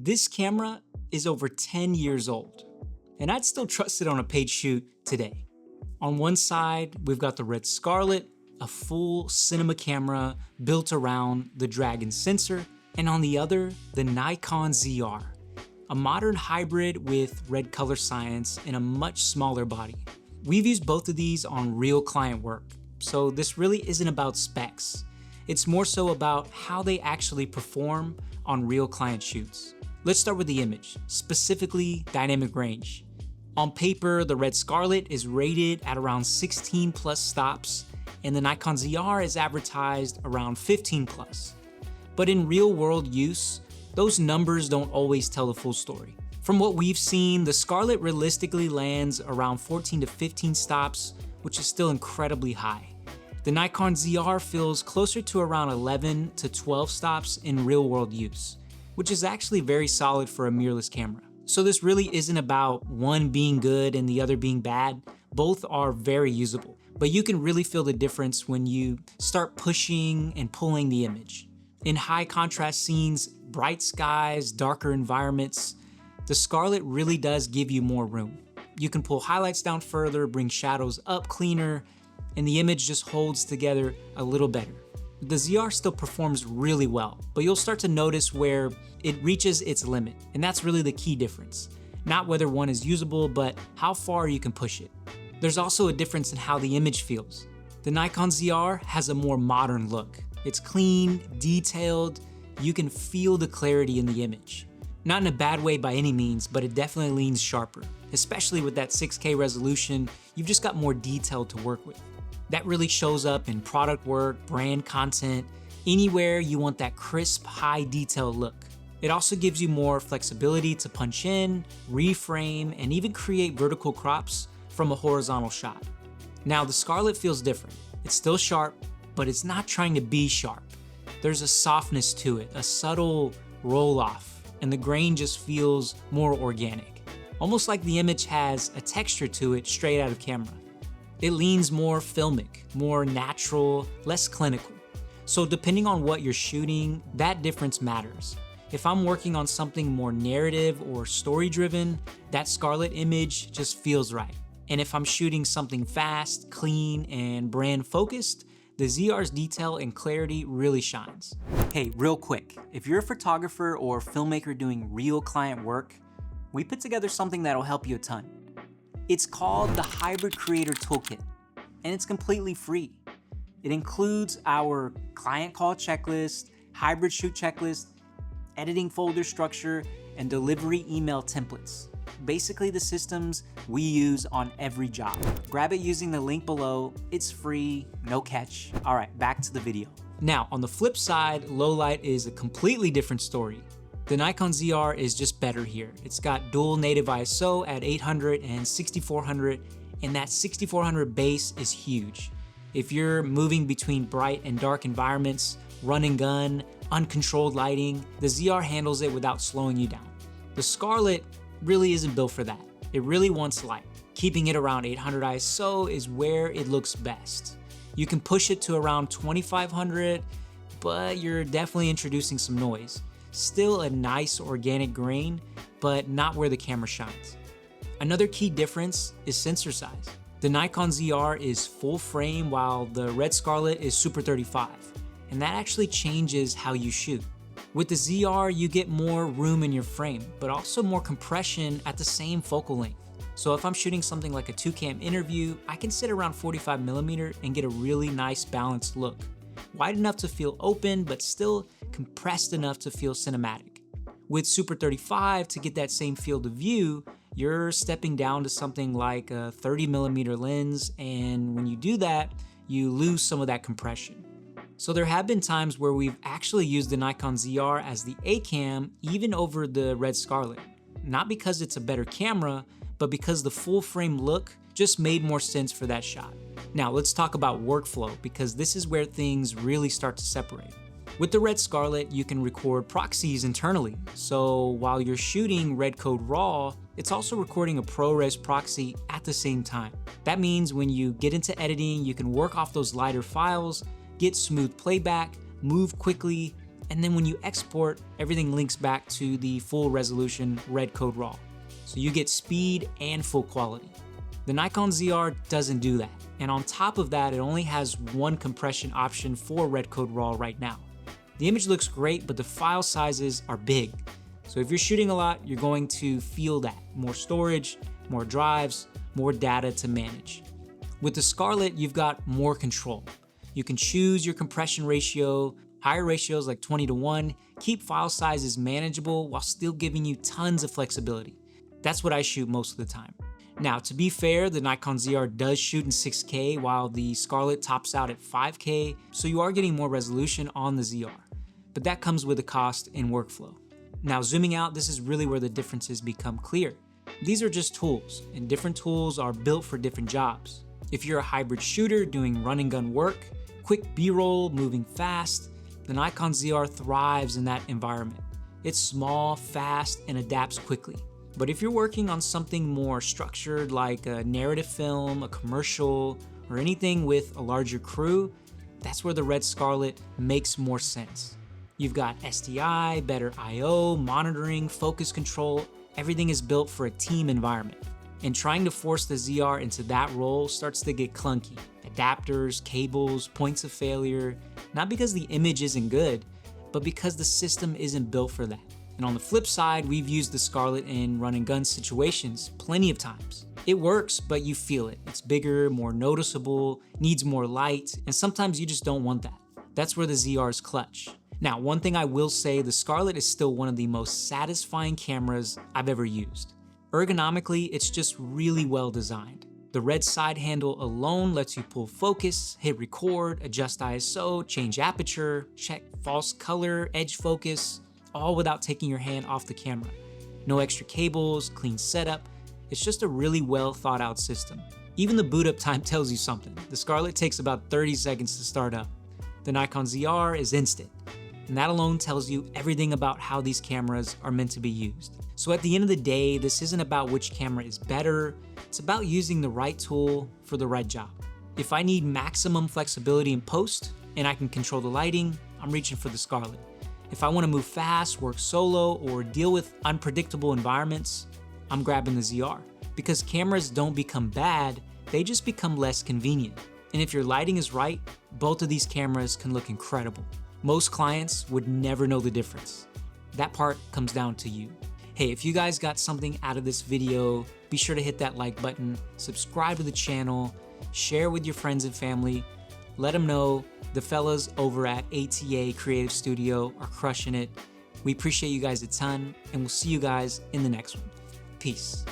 This camera is over 10 years old, and I'd still trust it on a paid shoot today. On one side, we've got the RED Scarlet, a full cinema camera built around the Dragon sensor, and on the other, the Nikon ZR, a modern hybrid with red color science and a much smaller body. We've used both of these on real client work, so this really isn't about specs. It's more so about how they actually perform on real client shoots. Let's start with the image, specifically dynamic range. On paper, the RED Scarlet is rated at around 16 plus stops, and the Nikon ZR is advertised around 15 plus. But in real world use, those numbers don't always tell the full story. From what we've seen, the Scarlet realistically lands around 14 to 15 stops, which is still incredibly high. The Nikon ZR feels closer to around 11 to 12 stops in real world use, which is actually very solid for a mirrorless camera. So this really isn't about one being good and the other being bad. Both are very usable, but you can really feel the difference when you start pushing and pulling the image. In high contrast scenes, bright skies, darker environments, the Scarlet really does give you more room. You can pull highlights down further, bring shadows up cleaner, and the image just holds together a little better. The ZR still performs really well, but you'll start to notice where it reaches its limit, and that's really the key difference. Not whether one is usable, but how far you can push it. There's also a difference in how the image feels. The Nikon ZR has a more modern look. It's clean, detailed, you can feel the clarity in the image. Not in a bad way by any means, but it definitely leans sharper. Especially with that 6K resolution, you've just got more detail to work with. That really shows up in product work, brand content, anywhere you want that crisp, high detail look. It also gives you more flexibility to punch in, reframe, and even create vertical crops from a horizontal shot. Now the Scarlet feels different. It's still sharp, but it's not trying to be sharp. There's a softness to it, a subtle roll off, and the grain just feels more organic. Almost like the image has a texture to it straight out of camera. It leans more filmic, more natural, less clinical. So depending on what you're shooting, that difference matters. If I'm working on something more narrative or story-driven, that Scarlet image just feels right. And if I'm shooting something fast, clean, and brand-focused, the ZR's detail and clarity really shines. Hey, real quick, if you're a photographer or filmmaker doing real client work, we put together something that'll help you a ton. It's called the Hybrid Creator Toolkit, and it's completely free. It includes our client call checklist, hybrid shoot checklist, editing folder structure, and delivery email templates. Basically the systems we use on every job. Grab it using the link below. It's free, no catch. All right, back to the video. Now, on the flip side, low light is a completely different story. The Nikon ZR is just better here. It's got dual native ISO at 800 and 6400, and that 6400 base is huge. If you're moving between bright and dark environments, run and gun, uncontrolled lighting, the ZR handles it without slowing you down. The Scarlet really isn't built for that. It really wants light. Keeping it around 800 ISO is where it looks best. You can push it to around 2500, but you're definitely introducing some noise. Still a nice organic grain, but not where the camera shines. Another key difference is sensor size. The Nikon ZR is full frame while the RED Scarlet is Super 35, and that actually changes how you shoot. With the ZR, you get more room in your frame, but also more compression at the same focal length. So if I'm shooting something like a 2-cam interview, I can sit around 45mm and get a really nice balanced look. Wide enough to feel open, but still compressed enough to feel cinematic. With Super 35, to get that same field of view, you're stepping down to something like a 30mm lens, and when you do that, you lose some of that compression. So there have been times where we've actually used the Nikon ZR as the A-cam even over the RED Scarlet. Not because it's a better camera, but because the full frame look just made more sense for that shot. Now let's talk about workflow, because this is where things really start to separate. With the RED Scarlet, you can record proxies internally. So while you're shooting REDCODE RAW, it's also recording a ProRes proxy at the same time. That means when you get into editing, you can work off those lighter files, get smooth playback, move quickly, And then when you export, everything links back to the full resolution REDCODE RAW. So you get speed and full quality. The Nikon ZR doesn't do that. And on top of that, it only has one compression option for REDCODE RAW right now. The image looks great, but the file sizes are big. So if you're shooting a lot, you're going to feel that. More storage, more drives, more data to manage. With the Scarlet, you've got more control. You can choose your compression ratio, higher ratios like 20:1, keep file sizes manageable while still giving you tons of flexibility. That's what I shoot most of the time. Now, to be fair, the Nikon ZR does shoot in 6K while the Scarlet tops out at 5K, so you are getting more resolution on the ZR. But that comes with a cost and workflow. Now, zooming out, this is really where the differences become clear. These are just tools, and different tools are built for different jobs. If you're a hybrid shooter doing run and gun work, quick B-roll, moving fast, the Nikon ZR thrives in that environment. It's small, fast, and adapts quickly. But if you're working on something more structured like a narrative film, a commercial, or anything with a larger crew, that's where the RED Scarlet makes more sense. You've got SDI, better I/O, monitoring, focus control, everything is built for a team environment. And trying to force the ZR into that role starts to get clunky. Adapters, cables, points of failure, not because the image isn't good, but because the system isn't built for that. And on the flip side, we've used the Scarlet in run and gun situations plenty of times. It works, but you feel it. It's bigger, more noticeable, needs more light, and sometimes you just don't want that. That's where the ZR is clutch. Now, one thing I will say, the Scarlet is still one of the most satisfying cameras I've ever used. Ergonomically, it's just really well designed. The red side handle alone lets you pull focus, hit record, adjust ISO, change aperture, check false color, edge focus, all without taking your hand off the camera. No extra cables, clean setup. It's just a really well thought out system. Even the boot up time tells you something. The Scarlet takes about 30 seconds to start up. The Nikon ZR is instant. And that alone tells you everything about how these cameras are meant to be used. So at the end of the day, this isn't about which camera is better, it's about using the right tool for the right job. If I need maximum flexibility in post and I can control the lighting, I'm reaching for the Scarlet. If I want to move fast, work solo, or deal with unpredictable environments, I'm grabbing the ZR. Because cameras don't become bad, they just become less convenient. And if your lighting is right, both of these cameras can look incredible. Most clients would never know the difference. That part comes down to you. Hey, if you guys got something out of this video, be sure to hit that like button, subscribe to the channel, share with your friends and family, let them know the fellas over at ATA Creative Studio are crushing it. We appreciate you guys a ton, and we'll see you guys in the next one. Peace.